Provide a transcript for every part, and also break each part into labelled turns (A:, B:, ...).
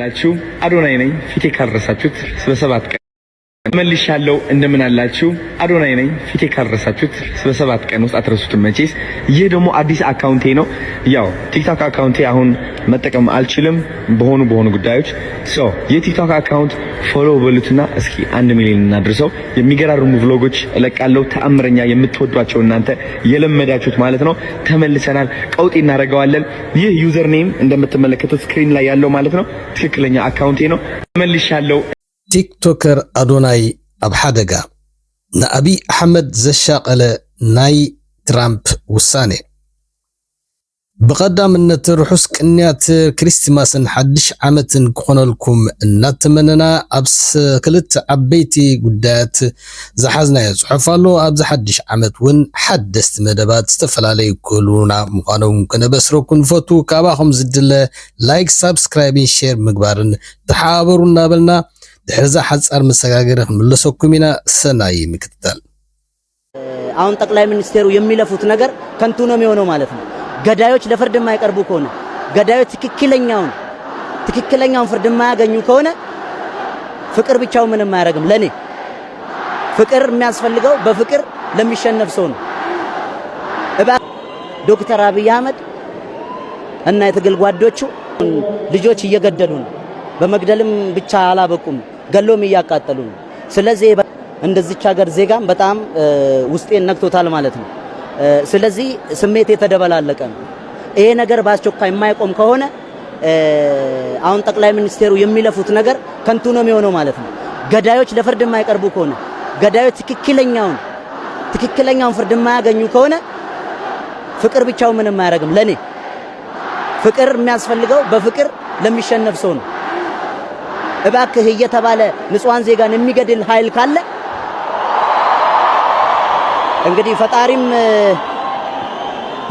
A: አላችሁ አዶናይ ነኝ ፊቴ ካልረሳችሁት በሰባት ቀን መልሻለሁ እንደምን አላችሁ አዶናይ ነኝ ፊቴ ካልረሳችሁት በሰባት ቀን ውስጥ አትረሱትም መቼስ ይሄ ደግሞ አዲስ አካውንቴ ነው ያው ቲክቶክ አካውንቴ አሁን መጠቀም አልችልም በሆኑ ጉዳዮች የቲክቶክ አካውንት ፎሎ በሉትና እስኪ 1 ሚሊዮን እናድርሰው የሚገራርሙ ቭሎጎች እለቃለሁ ተአምረኛ የምትወዷቸው እናንተ የለመዳችሁት ማለት ነው ተመልሰናል ቀውጤ እናረጋዋለን ይህ ዩዘር ኔም እንደምትመለከቱት ስክሪን ላይ ያለው ማለት ነው ትክክለኛ አካውንቴ ነው መልሻለሁ
B: ቲክቶከር አዶናይ ኣብ ሓደጋ ንአብይ አሕመድ ዘሻቀለ ናይ ትራምፕ ውሳኔ በቀዳምነት ርሑስ ቅንያት ክሪስማስን ሓድሽ ዓመትን ክኾነልኩም እናተመነና ኣብ ክልተ ዓበይቲ ጉዳያት ዝሓዝናዮ ጽሑፍ ኣሎ ኣብ ሓድሽ ዓመት ውን ሓደስቲ መደባት ዝተፈላለዩ ክህልውና ምዃኖም ከነበስረኩም ንፈቱ ካባኹም ዝድለ ላይክ ሳብስክራይብ ሼር ምግባርን ተሓባበሩ እናበልና ድሕዛ ሓጻር መሰጋገር ምለሰኩም ኢና ሰናይ ምክትታል
C: አሁን ጠቅላይ ሚኒስቴሩ የሚለፉት ነገር ከንቱ ነው የሚሆነው ማለት ነው ገዳዮች ለፍርድ የማይቀርቡ ከሆነ ገዳዮች ትክክለኛውን ፍርድ የማያገኙ ከሆነ ፍቅር ብቻው ምንም አያረግም ለኔ ፍቅር የሚያስፈልገው በፍቅር ለሚሸነፍ ሰው ነው ዶክተር አብይ አህመድ እና የትግል ጓዶቹ ልጆች እየገደሉ ነው በመግደልም ብቻ አላበቁም ገሎም እያቃጠሉ ነው ስለዚህ እንደዚች ሀገር ዜጋም በጣም ውስጤን ነክቶታል ማለት ነው ስለዚህ ስሜት የተደበላለቀ ነው ይሄ ነገር በአስቸኳይ የማይቆም ከሆነ አሁን ጠቅላይ ሚኒስቴሩ የሚለፉት ነገር ከንቱ ነው የሚሆነው ማለት ነው ገዳዮች ለፍርድ የማይቀርቡ ከሆነ ገዳዮች ትክክለኛውን ፍርድ የማያገኙ ከሆነ ፍቅር ብቻው ምንም አያረግም ለኔ ፍቅር የሚያስፈልገው በፍቅር ለሚሸነፍ ሰው ነው እባክህ እየተባለ ንጹሃን ዜጋን የሚገድል ኃይል ካለ እንግዲህ ፈጣሪም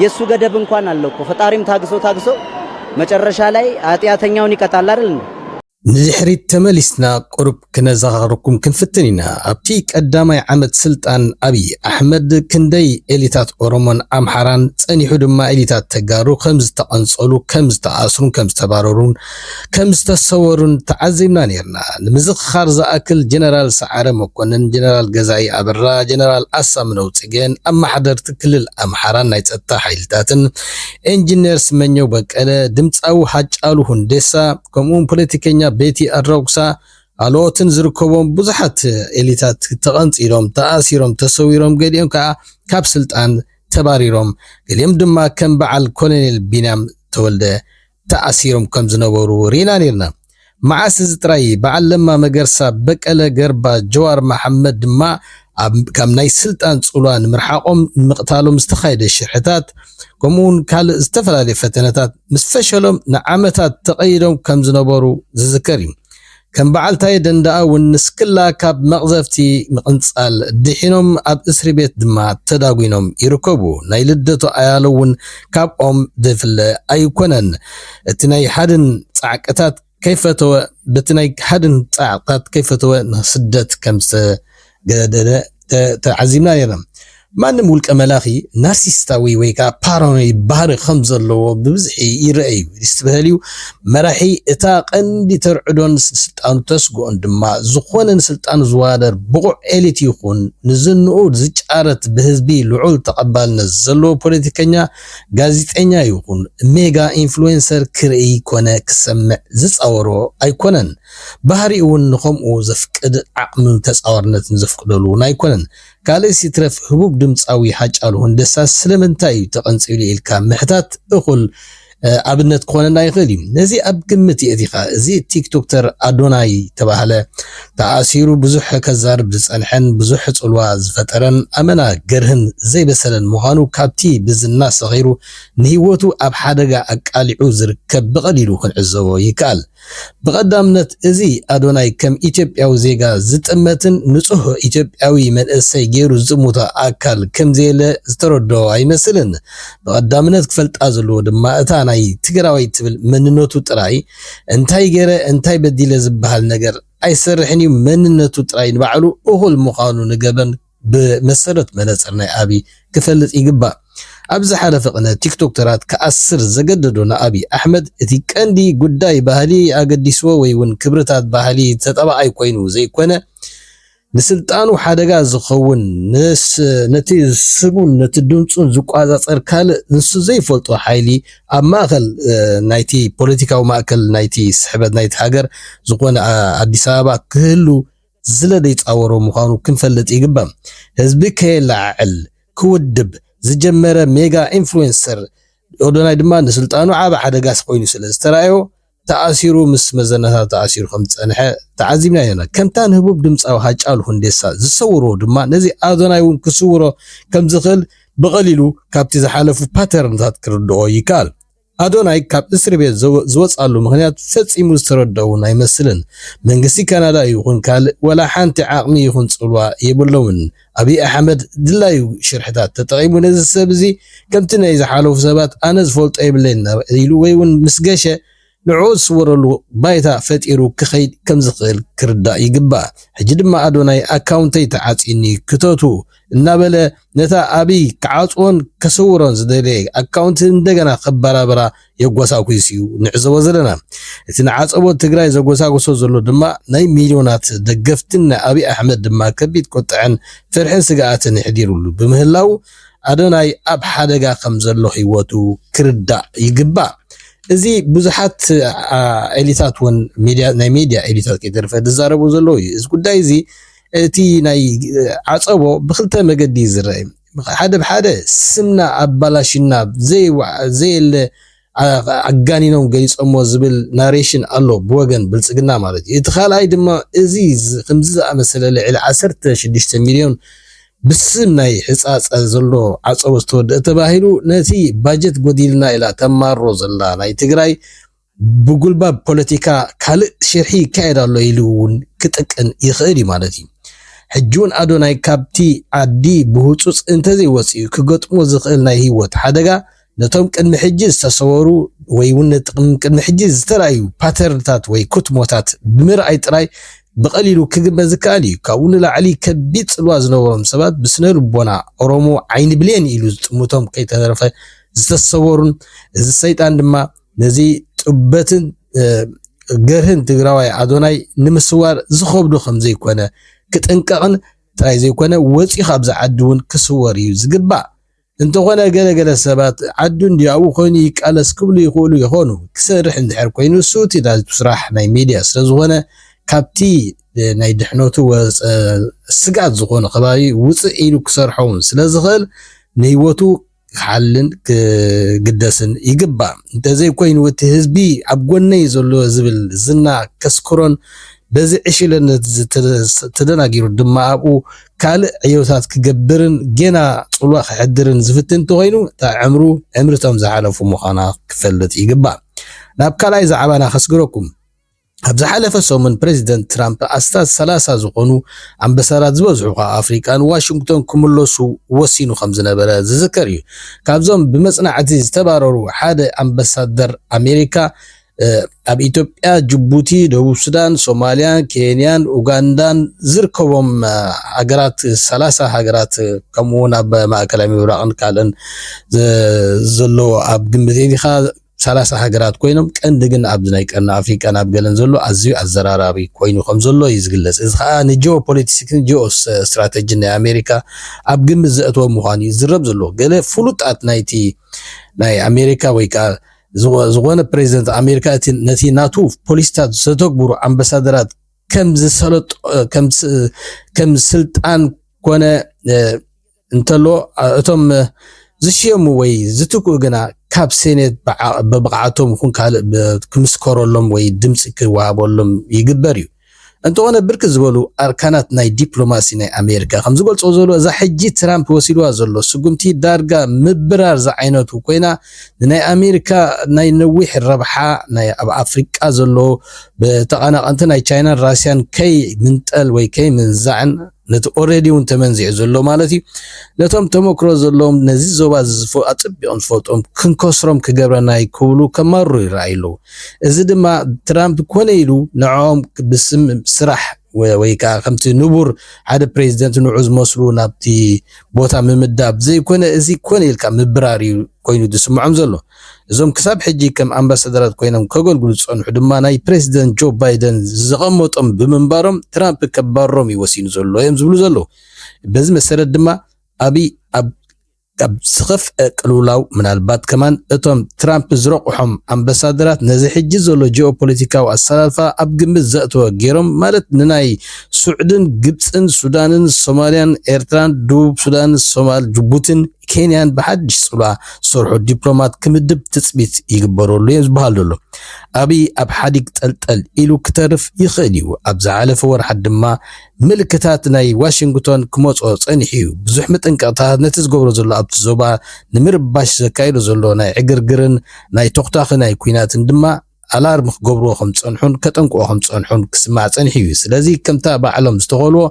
C: የሱ ገደብ እንኳን አለው እኮ ፈጣሪም ታግሶ መጨረሻ ላይ ኃጢአተኛውን ይቀጣል አይደል ንዝሕሪት ተመሊስና ቁርብ ክነዛኸርኩም ክንፍትን ኢና ኣብቲ ቀዳማይ ዓመት ስልጣን አብይ አሕመድ ክንደይ ኤሊታት ኦሮሞን አምሓራን ጸኒሑ ድማ ኤሊታት ተጋሩ ከም ዝተቀንጸሉ ከም ዝተኣስሩን ከም ዝተባረሩን ከም ዝተሰወሩን ተዓዚብና ነርና ንምዝኻር ዝኣክል ጀነራል ሰዓረ መኮንን ጀነራል ገዛኢ አበራ ጀነራል አሳምነው ጽጌን አማሕደርቲ ክልል አምሓራን ናይ ጸጥታ ኃይልታትን ኢንጂነር ስመኘው በቀለ ድምጻዊ ሓጫሉ ሁንዴሳ ከምኡን ፖለቲከኛ ቤቲ አድራውሳ አሎትን ዝርከቦም ብዙሓት ኤሊታት ተቐንጺሎም ተኣሲሮም ተሰዊሮም ገሊኦም ከዓ ካብ ስልጣን ተባሪሮም ገሊኦም ድማ ከም በዓል ኮሎኔል ቢናም ተወልደ ተኣሲሮም ከም ዝነበሩ ሪና ነርና መዓስ ዝጥራይ በዓል ለማ መገርሳ በቀለ ገርባ ጀዋር መሐመድ ድማ ካብ ናይ ስልጣን ጽሏን ምርሓቆም ምቅታሎም ዝተኻይደ ሽርሕታት ከምኡን ካልእ ዝተፈላለዩ ፈተነታት ምስ ፈሸሎም ንዓመታት ተቐይዶም ከም ዝነበሩ ዝዝከር እዩ ከም በዓልታይ ደንዳኣ ወንስክላ ካብ መቕዘፍቲ ምቕንጻል ድሒኖም ኣብ እስሪ ቤት ድማ ተዳጉኖም ይርከቡ ናይ ልደቱ ኣያለውን ካብኦም ዝፍለ ኣይኮነን እቲ ናይ ሓድን ጻዕቅታት ከይፈተወ በቲ ናይ ሓድን ጻዕቅታት ከይፈተወ ስደት ከም ገደለ ተዓዚምና ነርና
B: ማንም ውልቀ መላኺ ናርሲስታዊ ወይ ከዓ ፓራኖይ ባህሪ ከም ዘለዎ ብብዝሒ ይረአዩ ይስተበህልዩ መራሒ እታ ቀንዲ ተርዕዶን ስልጣኑ ተስጎን ድማ ዝኾነ ስልጣኑ ዝዋደር ብቑዕ ኤሊት ይኹን ንዝንኡ ዝጫረት ብህዝቢ ልዑል ተቐባልነት ዘለዎ ፖለቲከኛ ጋዜጠኛ ይኹን ሜጋ ኢንፍሉዌንሰር ክርኢ ኮነ ክሰምዕ ዝፃወሮ ኣይኮነን ባህሪኡ እውን ከምኡ ዘፍቅድ ዓቕሚ ተፃዋርነትን ዘፍቅደሉ ኣይኮነን ካልእ ሲትረፍ ህቡብ ድምፃዊ ሃጫሉ ሁንደሳ ስለምንታይ ተቐንፂሉ ኢልካ ምሕታት እኹል ኣብነት ክኾነና ይኽእል እዩ ነዚ ኣብ ግምት የእቲኻ እዚ ቲክቶክተር ኣዶናይ ተባህለ ተኣሲሩ ብዙሕ ከዛርብ ዝፀንሐን ብዙሕ ፅልዋ ዝፈጠረን ኣመና ገርህን ዘይበሰለን ምዃኑ ካብቲ ብዝና ሰኺሩ ንህይወቱ ኣብ ሓደጋ ኣቃሊዑ ዝርከብ ብቐሊሉ ክንዕዘቦ ይከኣል ብቐዳምነት እዚ ኣዶናይ ከም ኢትዮጵያዊ ዜጋ ዝጥመትን ንጹህ ኢትዮጵያዊ መንእሰይ ገይሩ ዝሙታ ኣካል ከም ዘየለ ዝተረድኦ ኣይመስልን ብቐዳምነት ክፈልጣ ዘለዎ ድማ እታ ናይ ትግራዋይ ትብል መንነቱ ጥራይ እንታይ ገይረ እንታይ በዲለ ዝበሃል ነገር ኣይሰርሕን እዩ መንነቱ ጥራይ ንባዕሉ እኹል ምዃኑ ንገበን ብመሰረት መነፅር ናይ ኣቢ ክፈልጥ ይግባእ ኣብዚ ሓለፈ ቅነ ቲክቶክተራት ከኣስር ዘገደዶ ንኣብይ ኣሕመድ እቲ ቀንዲ ጉዳይ ባህሊ ኣገዲስዎ ወይ እውን ክብርታት ባህሊ ተጠባኣይ ኮይኑ ዘይኮነ ንስልጣኑ ሓደጋ ዝኸውን ነቲ ስሙን ነቲ ድምፁን ዝቋፃፀር ካልእ ንሱ ዘይፈልጦ ሓይሊ ኣብ ማእከል ናይቲ ፖለቲካዊ ማእከል ናይቲ ስሕበት ናይቲ ሃገር ዝኾነ ኣዲስ ኣበባ ክህሉ ዝለደይ ፃወሮ ምዃኑ ክንፈልጥ ይግባእ ህዝቢ ከየላዓዕል ክውድብ ዝጀመረ ሜጋ ኢንፍሉዌንሰር ኣዶናይ ድማ ንስልጣኑ ዓበ ሓደጋ ኮይኑ ስለ ዝተራእዮ ተኣሲሩ ምስ መዘናታት ተኣሲሩ ከም ዝፀንሐ ተዓዚብና ኢና ከምታ ንህቡብ ድምፃዊ ሃጫሉ ሁንዴሳ ዝሰውሮ ድማ ነዚ ኣዶናይ እውን ክስውሮ ከም ዝኽእል ብቐሊሉ ካብቲ ዝሓለፉ ፓተርንታት ክርድኦ ይከኣል ኣዶናይ ካብ እስር ቤት ዝወፃሉ ምክንያት ፈፂሙ ዝተረድኡን ኣይመስልን መንግስቲ ካናዳ ይኹን ካልእ ወላ ሓንቲ ዓቕሚ ይኹን ፅልዋ የብሎምን ኣብይ ኣሕመድ ድላዩ ሽርሕታት ተጠቒሙ ነዚ ሰብ እዚ ከምቲ ናይ ዝሓለፉ ሰባት ኣነ ዝፈልጦ የብለይን ኢሉ ወይ እውን ምስ ገሸ ንዕኡ ዝስወረሉ ባይታ ፈጢሩ ክኸይድ ከም ዝኽእል ክርዳእ ይግባእ ሕጂ ድማ ኣዶናይ ኣካውንተይ ተዓፂኒ ክተቱ እናበለ ነታ ኣብይ ክዓፅዎን ከስውሮን ዝደለየ ኣካውንት እንደገና ከበራበራ የጓሳጉስ እዩ ንዕዘቦ ዘለና እቲ ንዓፀቦ ትግራይ ዘጓሳጉሶ ዘሎ ድማ ናይ ሚልዮናት ደገፍትን ኣብይ ኣሕመድ ድማ ከቢድ ቆጥዐን ፍርሕን ስግኣትን ይሕዲሩሉ ብምህላው ኣዶናይ ኣብ ሓደጋ ከም ዘሎ ህይወቱ ክርዳእ ይግባእ እዚ ብዙሓት ኤሊታት ውን ናይ ሚድያ ኤሊታት ከይተርፈ ዝዛረቡ ዘለዉ እዩ እዚ ጉዳይ እዚ እቲ ናይ ዓፀቦ ብክልተ መገዲ ዝረአ ሓደ ብሓደ ስምና ኣባላሽና ዘየለ ኣጋኒኖም ገሊፆሞ ዝብል ናሬሽን ኣሎ ብወገን ብልፅግና ማለት እዩ እቲ ካልኣይ ድማ እዚ ከምዚ ዝኣመሰለ ልዕሊ 16 ሚልዮን ብስም ናይ ሕፃፀ ዘሎ ዓፀቦ ዝተወድአ ተባሂሉ ነቲ ባጀት ጎዲልና ኢላ ተማሮ ዘላ ናይ ትግራይ ብጉልባብ ፖለቲካ ካልእ ሽርሒ ይካየድ ኣሎ ኢሉ እውን ክጥቅን ይኽእል እዩ ማለት እዩ ሕጂ እውን ኣዶናይ ካብቲ ዓዲ ብህፁፅ እንተዘይወፅኡ ክገጥሞ ዝኽእል ናይ ህይወት ሓደጋ ነቶም ቅድሚ ሕጂ ዝተሰወሩ ወይ እውን ቅድሚ ሕጂ ዝተረኣዩ ፓተርንታት ወይ ኩትሞታት ብምርኣይ ጥራይ ብቐሊሉ ክግመት ዝከኣል እዩ ካብኡ ንላዕሊ ከቢድ ፅልዋ ዝነበሮም ሰባት ብስነ ልቦና ኦሮሞ ዓይኒ ብሌን ኢሉ ዝጥምቶም ከይተረፈ ዝተሰወሩን እዚ ሰይጣን ድማ ነዚ ጥበትን ገርህን ትግራዋይ ኣዶናይ ንምስዋር ዝኸብዶ ከም ዘይኮነ ክጥንቀቕን ጥራይ ዘይኮነ ወፂኡ ኣብዚ ዓዲ እውን ክስወር እዩ ዝግባእ እንተኾነ ገለገለ ሰባት ዓዱ እንዲያው ኮይኑ ይቃለስ ክብሉ ይኽእሉ ይኾኑ ክሰርሕ እንድሕር ኮይኑ እሱ እቲ ስራሕ ናይ ሚድያ ስለዝኾነ ካብቲ ናይ ድሕነቱ ስጋት ዝኾነ ከባቢ ውፅእ ኢሉ ክሰርሖውን ስለዝኽእል ንህይወቱ ክሓልን ክግደስን ይግባእ እንተዘይ ኮይኑ እቲ ህዝቢ ኣብ ጎነይ ዘሎ ዝብል ዝና ከስክሮን በዚ ዕሽለነት ተደናጊሩ ድማ ኣብኡ ካልእ ዕዮታት ክገብርን ገና ፅልዋ ክሕድርን ዝፍትን እንተኮይኑ እታ ዕምርቶም ዝሓለፉ ምዃና ክፈልጥ ይግባእ ናብ ካልኣይ ዛዕባና ከስግረኩም ኣብ ዝሓለፈ ሰሙን ፕሬዚደንት ትራምፕ ኣስታት 30 ዝኾኑ ኣምባሳደራት ዝበዝሑ ኣፍሪካን ዋሽንግቶን ክምለሱ ወሲኑ ከም ዝነበረ ዝዝከር እዩ ካብዞም ብመፅናዕቲ ዝተባረሩ ሓደ ኣምባሳደር ኣሜሪካ ኣብ ኢትዮጵያ ጅቡቲ ደቡብ ሱዳን ሶማሊያ ኬንያን ኡጋንዳን ዝርከቦም ሃገራት 30 ሃገራት ከምኡውን ኣብ ማእከላዊ ምብራቕን ካልእን ዘሎ ኣብ ግምት ኢኻ 30 ሃገራት ኮይኖም ቀንዲ ግን ኣብ ናይ ቀርኒ ኣፍሪቃ ናብ ገለን ዘሎ ኣዝዩ ኣዘራራቢ ኮይኑ ከም ዘሎ ይዝግለጽ እዚ ከዓ ንጂኦፖለቲክስን ጂኦ ስትራቴጂ ናይ ኣሜሪካ ኣብ ግምት ዘእትዎ ምዃኑ ይዝረብ ዘሎ ገለ ፍሉጣት ናይ ኣሜሪካ ወይ ከዓ ዝኮነ ፕሬዚደንት ኣሜሪካ ነቲ ናቱ ፖሊስታት ዝተግብሩ ኣምባሳደራት ከም ስልጣን ኮነ እንተሎ እቶም ዝሽየሙ ወይ ዝትኩ ግና ካብ ሴኔት በብቕዓቶም ይኹን ካልእ ክምስከረሎም ወይ ድምፂ ክወሃበሎም ይግበር እዩ እንተኾነ ብርክ ዝበሉ ኣርካናት ናይ ዲፕሎማሲ ናይ ኣሜሪካ ከም ዝገልጾ ዘሎ እዛ ሕጂ ትራምፕ ወሲድዋ ዘሎ ስጉምቲ ዳርጋ ምብራር ዝዓይነቱ ኮይና ናይ ኣሜሪካ ናይ ነዊሕ ረብሓ ናይ ኣብ ኣፍሪቃ ዘሎ በተቐናቐንቲ ናይ ቻይናን ራስያን ከይ ምንጠል ወይ ከይ ምንዛዕን ነቲ ኦሬዲ እውን ተመንዚዑ ዘሎ ማለት እዩ ነቶም ተመክሮ ዘለዎም ነዚ ዞባ ኣፅቢቖም ዝፈልጦም ክንከስሮም ክገብረና ይክብሉ ከማሩ ይረኣዩ እዚ ድማ ትራምፕ ኮነ ኢሉ ንዖም ብስም ስራሕ ወይ ከዓ ከምቲ ንቡር ሓደ ፕሬዚደንት ንዑ ዝመስሉ ናብቲ ቦታ ምምዳብ ዘይኮነ እዚ ኮነ ኢልካ ምብራር ኮይኑ ዝስምዖም ዘሎ እዞም ክሳብ ሕጂ ከም ኣምባሳደራት ኮይኖም ከገልግሉ ዝጸንሑ ድማ ናይ ፕሬዚደንት ጆ ባይደን ዝቐመጦም ብምንባሮም ትራምፕ ከባሮም ይወሲኑ ዘሎ እዮም ዝብሉ ዘሎ በዚ መሰረት ድማ ኣብይ ኣብ ስኸፍ ቅልውላው ምናልባት ከማን እቶም ትራምፕ ዝረቑሖም ኣምባሳደራት ነዚ ሕጂ ዘሎ ጂኦፖለቲካዊ ኣሰላልፋ ኣብ ግምት ዘእትወ ገይሮም ማለት ንናይ ሱዑድን ግብፅን ሱዳንን ሶማልያን ኤርትራን ደቡብ ሱዳን ሶማል ጅቡትን ኬንያን ብሓድሽ ጽልዋ ዝሰርሑ ዲፕሎማት ክምድብ ትፅቢት ይግበረሉ እዮም ዝበሃል ዘሎ ኣብይ ኣብ ሓዲግ ጠልጠል ኢሉ ክተርፍ ይኽእል እዩ ኣብ ዝሓለፈ ወርሓት ድማ ምልክታት ናይ ዋሽንግቶን ክመጾ ጸኒሑ እዩ ብዙሕ መጠንቀቕታት ነቲ ዝገብሮ ዘሎ ኣብቲ ዞባ ንምርባሽ ዘካይዶ ዘሎ ናይ ዕግርግርን ናይ ተኽታኺ ናይ ኩናትን ድማ ኣላርም ክገብርዎ ከም ዝጸንሑን ከጠንቅኦ ከም ዝጸንሑን ክስማዕ ጸኒሑ እዩ ስለዚ ከምታ ባዕሎም ዝተኸልዎ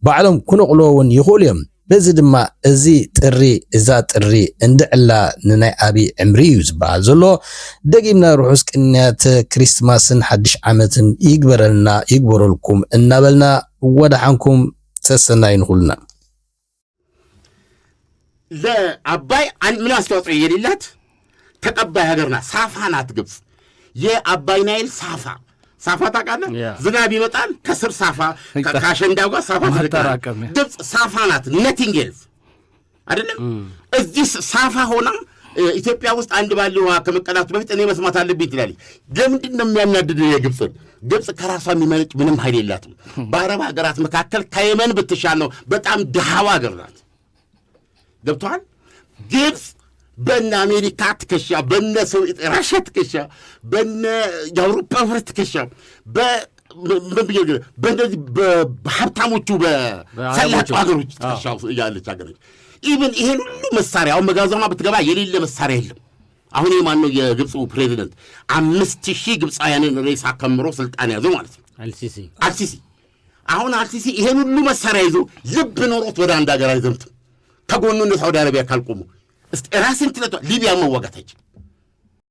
B: ባዕሎም ክነቕልዎ እውን ይኽእሉ እዮም በዚ ድማ እዚ ጥሪ እዛ ጥሪ እንድዕላ ንናይ ኣብይ ዕምሪ እዩ ዝበሃል ዘሎ ደጊምና ርሑስ ቅንያት ክሪስማስን ሓድሽ ዓመትን ይግበረልና ይግበረልኩም እናበልና ወዳሓንኩም ተሰናይ ንኹልና
D: ለአባይ ምን አስተዋጽኦ የሌላት ተቀባይ ሀገር ናት ሳፋ ናት ግብጽ የአባይ ናይል ሳፋ ታውቃለህ ዝናብ ይመጣል ከስር ሳፋ ከአሸንዳው ጋር ሳፋ ተራቀመ ግብጽ ሳፋ ናት ነቲንግ ኤልስ አይደለም እዚህ ሳፋ ሆና ኢትዮጵያ ውስጥ አንድ ባለው ውሃ ከመቀዳቱ በፊት እኔ መስማት አለብኝ ትላለች ለምንድን ነው የሚያናድደው ግብጽ ከራሷ የሚመነጭ ምንም ኃይል የላትም በአረብ ሀገራት መካከል ከየመን ብትሻል ነው በጣም ደሃዋ ሀገር ናት ገብቷል ግብጽ በእነ አሜሪካ ትከሻ በእነ ራሽያ ትከሻ በእነ የአውሮፓ ህብረት ትከሻ በእነዚህ በሀብታሞቹ በሰላጡ ሀገሮች ትከሻ ያለች ሀገር ኢቨን ይሄን ሁሉ መሳሪያ አሁን መጋዘኗ ብትገባ የሌለ መሳሪያ የለም አሁን የማነው የግብፁ ፕሬዚደንት 5000 ግብፃውያንን ሬሳ ከምሮ ስልጣን ያዘው ማለት ነው አልሲሲ አሁን አልሲሲ ይሄን ሁሉ መሳሪያ ይዞ ልብ ኖሮት ወደ አንድ ሀገር አይዘምትም ከጎኑ እንደ ሳውዲ አረቢያ ካልቆሙ ራስን ትለቷ ሊቢያ መዋጋታች